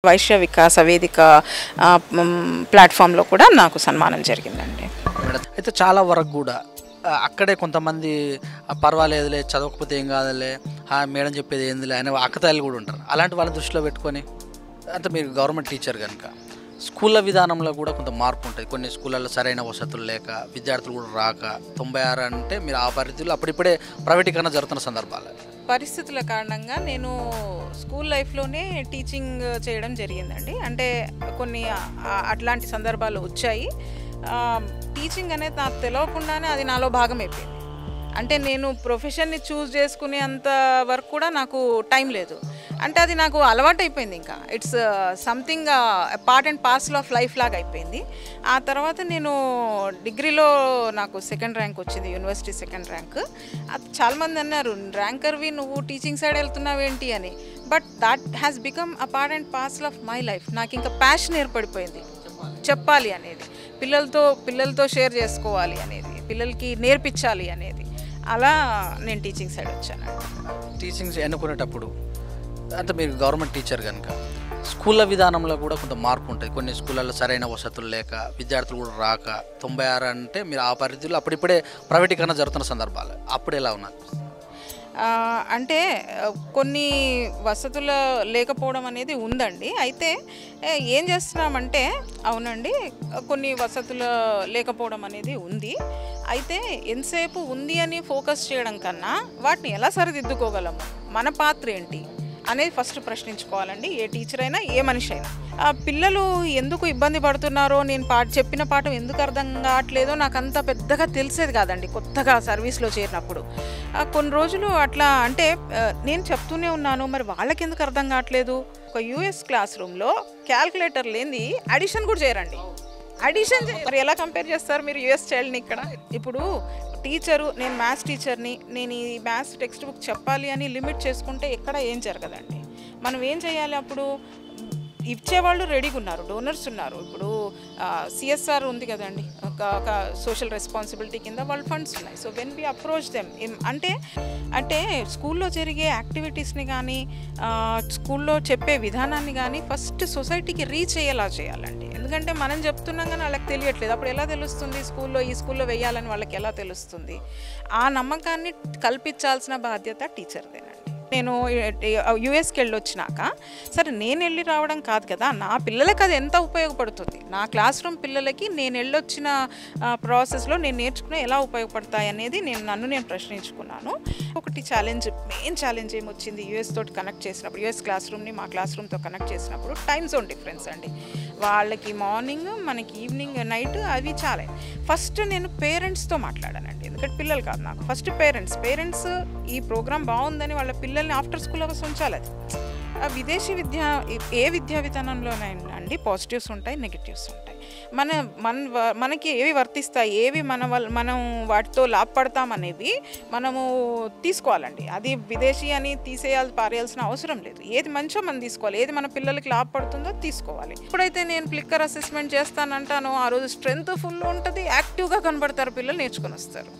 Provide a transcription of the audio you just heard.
వైశ్య వికాస వేదిక ప్లాట్ఫామ్లో కూడా నాకు సన్మానం జరిగిందండి. అయితే చాలా వరకు కూడా అక్కడే కొంతమంది పర్వాలేదులే చదవకపోతే ఏం కాదులే మేడం చెప్పేది ఏందిలే అనే అక్కతాయిలు కూడా ఉంటారు. అలాంటి వాళ్ళని దృష్టిలో పెట్టుకొని అంటే మీరు గవర్నమెంట్ టీచర్ కనుక స్కూళ్ళ విధానంలో కూడా కొంత మార్పు ఉంటుంది. కొన్ని స్కూళ్ళల్లో సరైన వసతులు లేక విద్యార్థులు కూడా రాక 96 అంటే మీరు ఆ పరిస్థితుల్లో అప్పుడిప్పుడే ప్రైవేటీకరణ జరుగుతున్న సందర్భాలు పరిస్థితుల కారణంగా నేను స్కూల్ లైఫ్లోనే టీచింగ్ చేయడం జరిగిందండి. అంటే కొన్ని అట్లాంటి సందర్భాలు వచ్చాయి. టీచింగ్ అనేది నాకు తెలియకుండానే అది నాలో భాగం అయిపోయింది. అంటే నేను ప్రొఫెషన్ని చూస్ చేసుకునే అంత వరకు కూడా నాకు టైం లేదు. అంటే అది నాకు అలవాటు అయిపోయింది. ఇంకా it's something part and parcel of life లాగా అయిపోయింది. ఆ తర్వాత నేను డిగ్రీలో నాకు సెకండ్ ర్యాంక్ వచ్చింది, యూనివర్సిటీ సెకండ్ ర్యాంక్. అది చాలామంది అన్నారు, ర్యాంకర్వి నువ్వు టీచింగ్ సైడ్ వెళ్తున్నావేంటి అని. But that has become a part and parcel of my life. నాకు ఇంకా ప్యాషన్ ఏర్పడిపోయింది చెప్పాలి అనేది, పిల్లలతో షేర్ చేసుకోవాలి అనేది, పిల్లలకి నేర్పించాలి అనేది. అలా నేను టీచింగ్ సైడ్ వచ్చాను. టీచింగ్ ఎన్నుకునేటప్పుడు అంటే మీరు గవర్నమెంట్ టీచర్ కనుక స్కూళ్ళ విధానంలో కూడా కొంత మార్పు ఉంటుంది. కొన్ని స్కూళ్ళల్లో సరైన వసతులు లేక విద్యార్థులు కూడా రాక 96 అంటే మీరు ఆ పరిస్థితుల్లో అప్పుడిప్పుడే ప్రైవేటీకరణ జరుగుతున్న సందర్భాలు అప్పుడు ఎలా ఉన్నారు? అంటే కొన్ని వసతులు లేకపోవడం అనేది ఉందండి. అయితే ఏం చేస్తున్నామంటే అవునండి, కొన్ని వసతులు లేకపోవడం అనేది ఉంది. అయితే ఎంతసేపు ఉంది అని ఫోకస్ చేయడం కన్నా వాటిని ఎలా సరిదిద్దుకోగలము, మన పాత్ర ఏంటి అనేది ఫస్ట్ ప్రశ్నించుకోవాలండి. ఏ టీచర్ అయినా ఏ మనిషి అయినా. పిల్లలు ఎందుకు ఇబ్బంది పడుతున్నారో, నేను చెప్పిన పాఠం ఎందుకు అర్థం కావట్లేదో నాకు అంత పెద్దగా తెలిసేది కాదండి. కొత్తగా సర్వీస్లో చేరినప్పుడు కొన్ని రోజులు అట్లా అంటే నేను చెప్తూనే ఉన్నాను, మరి వాళ్ళకి ఎందుకు అర్థం కావట్లేదు. ఒక యూఎస్ క్లాస్ రూమ్లో క్యాల్కులేటర్ లేని అడిషన్ కూడా చేయరండి. అడిషన్ మరి ఎలా కంపేర్ చేస్తారు మీరు యూఎస్ చైల్డ్ని ఇక్కడ? ఇప్పుడు టీచరు, నేను మ్యాథ్స్ టీచర్ని, నేను ఈ మ్యాథ్స్ టెక్స్ట్ బుక్ చెప్పాలి అని లిమిట్ చేసుకుంటే ఎక్కడ ఏం జరగదండి. మనం ఏం చేయాలి? అప్పుడు ఇచ్చేవాళ్ళు రెడీగా ఉన్నారు, డోనర్స్ ఉన్నారు. ఇప్పుడు సిఎస్ఆర్ ఉంది కదండి, ఒక సోషల్ రెస్పాన్సిబిలిటీ కింద వాళ్ళ ఫండ్స్ ఉన్నాయి. So when we approach them అంటే స్కూల్లో జరిగే యాక్టివిటీస్ని కానీ స్కూల్లో చెప్పే విధానాన్ని కానీ ఫస్ట్ సొసైటీకి రీచ్ అయ్యేలా చేయాలండి. ఎందుకంటే మనం చెప్తున్నాం కానీ వాళ్ళకి తెలియట్లేదు. అప్పుడు ఎలా తెలుస్తుంది ఈ స్కూల్లో వేయాలని వాళ్ళకి ఎలా తెలుస్తుంది? ఆ నమ్మకాన్ని కల్పించాల్సిన బాధ్యత టీచర్దేనండి. నేను యూఎస్కి వెళ్ళొచ్చినాక సరే నేను వెళ్ళి రావడం కాదు కదా, నా పిల్లలకి అది ఎంత ఉపయోగపడుతుంది, నా క్లాస్ రూమ్ పిల్లలకి నేను వెళ్ళొచ్చిన ప్రాసెస్లో నేను నేర్చుకునే ఎలా ఉపయోగపడతాయి అనేది నన్ను నేను ప్రశ్నించుకున్నాను. ఒకటి మెయిన్ ఛాలెంజ్ ఏమొచ్చింది, యూఎస్ తోటి కనెక్ట్ చేసినప్పుడు, యూఎస్ క్లాస్ రూమ్ని మా క్లాస్ రూమ్తో కనెక్ట్ చేసినప్పుడు టైం జోన్ డిఫరెన్స్ అండి. వాళ్ళకి మార్నింగ్, మనకి ఈవినింగ్, నైట్, అవి చాలా. ఫస్ట్ నేను పేరెంట్స్తో మాట్లాడానండి, ఎందుకంటే పిల్లలు కాదు నాకు, ఫస్ట్ పేరెంట్స్ ఈ ప్రోగ్రామ్ బాగుందని వాళ్ళ పిల్లల్ని ఆఫ్టర్ స్కూల్ అవర్స్ ఉంచాలి. అది విదేశీ ఏ విద్యా విధానంలోనైనా అండి పాజిటివ్స్ ఉంటాయి, నెగిటివ్స్ ఉంటాయి. మనకి ఏవి వర్తిస్తాయి, ఏవి మనం వాటితో లాభపడతామనేవి మనము తీసుకోవాలండి. అది విదేశీ అని పారేయాల్సిన అవసరం లేదు. ఏది మంచో మనం తీసుకోవాలి, ఏది మన పిల్లలకి లాభపడుతుందో తీసుకోవాలి. ఎప్పుడైతే నేను ఫ్లిక్కర్ అసెస్మెంట్ చేస్తానంటానో ఆ రోజు స్ట్రెంగ్త్ ఫుల్ ఉంటుంది, యాక్టివ్గా కనబడతారు పిల్లలు, నేర్చుకొని వస్తారు.